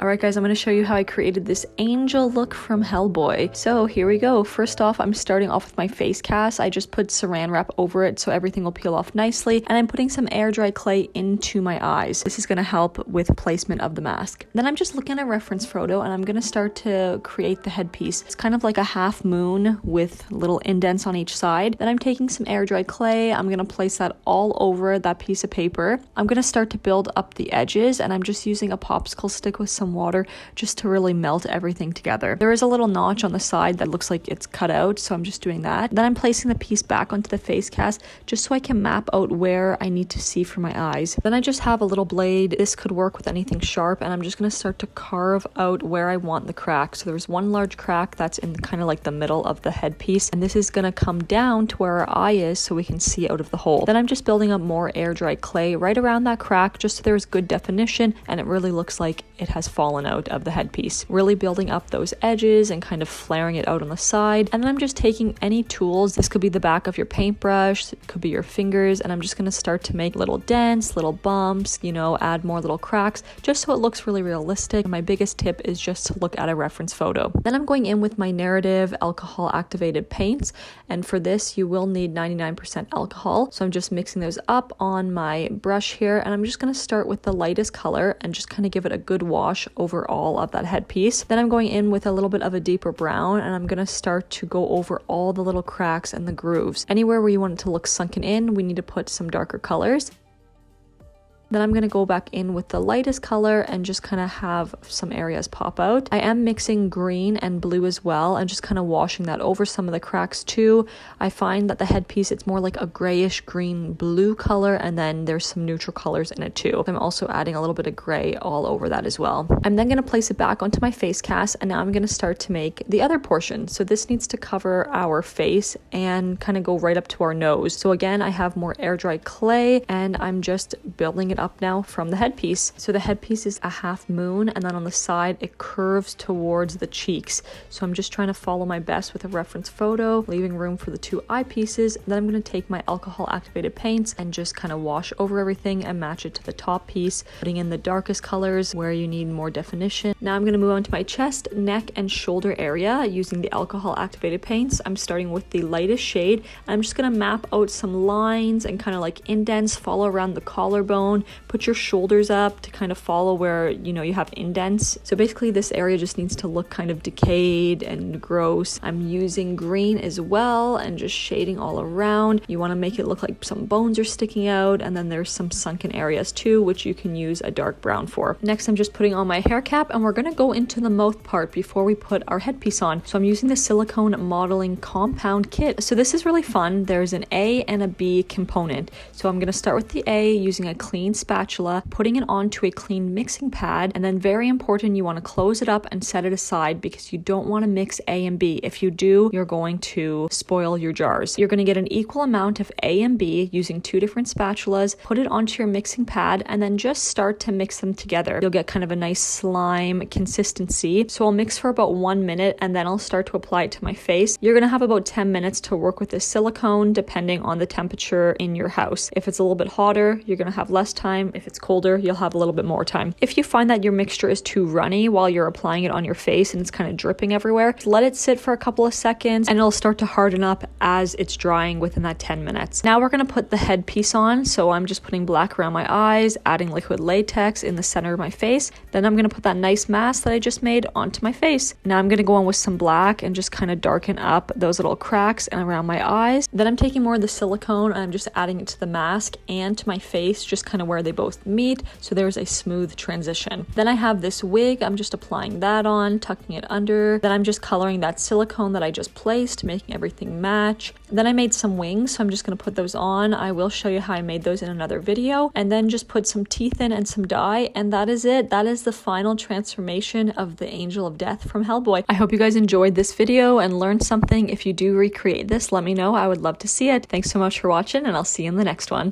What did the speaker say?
Alright guys, I'm going to show you how I created this angel look from Hellboy. So here we go. First off, I'm starting off with my face cast. I just put saran wrap over it so everything will peel off nicely. And I'm putting some air dry clay into my eyes. This is going to help with placement of the mask. Then I'm just looking at a reference photo and I'm going to start to create the headpiece. It's kind of like a half moon with little indents on each side. Then I'm taking some air dry clay. I'm going to place that all over that piece of paper. I'm going to start to build up the edges and I'm just using a popsicle stick with some water just to really melt everything together. There is a little notch on the side that looks like it's cut out, so I'm just doing that. Then I'm placing the piece back onto the face cast just so I can map out where I need to see for my eyes. Then I just have a little blade. This could work with anything sharp, and I'm just going to start to carve out where I want the crack. So there's one large crack that's in kind of like the middle of the headpiece, and this is going to come down to where our eye is so we can see out of the hole. Then I'm just building up more air dry clay right around that crack just so there's good definition and it really looks like it has fallen out of the headpiece. Really building up those edges and kind of flaring it out on the side. And then I'm just taking any tools. This could be the back of your paintbrush, it could be your fingers, and I'm just going to start to make little dents, little bumps, you know, add more little cracks just so it looks really realistic. And my biggest tip is just to look at a reference photo. Then I'm going in with my narrative alcohol activated paints, and for this you will need 99% alcohol. So I'm just mixing those up on my brush here, and I'm just going to start with the lightest color and just kind of give it a good wash over all of that headpiece. Then I'm going in with a little bit of a deeper brown and I'm going to start to go over all the little cracks and the grooves. Anywhere where you want it to look sunken in, we need to put some darker colors. Then I'm going to go back in with the lightest color and just kind of have some areas pop out. I am mixing green and blue as well and just kind of washing that over some of the cracks too. I find that the headpiece, it's more like a grayish green blue color, and then there's some neutral colors in it too. I'm also adding a little bit of gray all over that as well. I'm then going to place it back onto my face cast, and now I'm going to start to make the other portion. So this needs to cover our face and kind of go right up to our nose. So again, I have more air dry clay and I'm just building it up now from the headpiece. So the headpiece is a half moon, and then on the side it curves towards the cheeks. So I'm just trying to follow my best with a reference photo, leaving room for the two eyepieces. Then I'm going to take my alcohol activated paints and just kind of wash over everything and match it to the top piece, putting in the darkest colors where you need more definition. Now I'm going to move on to my chest, neck, and shoulder area using the alcohol activated paints. I'm starting with the lightest shade. I'm just going to map out some lines and kind of like indents, follow around the collarbone, put your shoulders up to kind of follow where, you know, you have indents. So basically this area just needs to look kind of decayed and gross. I'm using green as well and just shading all around. You want to make it look like some bones are sticking out, and then there's some sunken areas too, which you can use a dark brown for. Next, I'm just putting on my hair cap, and we're going to go into the mouth part before we put our headpiece on. So I'm using the silicone modeling compound kit. So this is really fun. There's an A and a B component. So I'm going to start with the A using a clean spatula, putting it onto a clean mixing pad, and then very important, you want to close it up and set it aside because you don't want to mix A and B. If you do, you're going to spoil your jars. You're going to get an equal amount of A and B using two different spatulas, put it onto your mixing pad, and then just start to mix them together. You'll get kind of a nice slime consistency. So I'll mix for about 1 minute and then I'll start to apply it to my face. You're going to have about 10 minutes to work with this silicone depending on the temperature in your house. If it's a little bit hotter, you're going to have less time. If it's colder, you'll have a little bit more time. If you find that your mixture is too runny while you're applying it on your face and it's kind of dripping everywhere, let it sit for a couple of seconds and it'll start to harden up as it's drying within that 10 minutes. Now we're going to put the headpiece on. So I'm just putting black around my eyes, adding liquid latex in the center of my face. Then I'm going to put that nice mask that I just made onto my face. Now I'm going to go on with some black and just kind of darken up those little cracks and around my eyes. Then I'm taking more of the silicone and I'm just adding it to the mask and to my face, just kind of where they both meet, so there's a smooth transition. Then I have this wig. I'm just applying that on, tucking it under. Then I'm just coloring that silicone that I just placed, making everything match. Then I made some wings, so I'm just going to put those on. I will show you how I made those in another video. And then just put some teeth in and some dye, and that is it. That is the final transformation of the Angel of Death from Hellboy. I hope you guys enjoyed this video and learned something. If you do recreate this, let me know. I would love to see it. Thanks so much for watching, and I'll see you in the next one.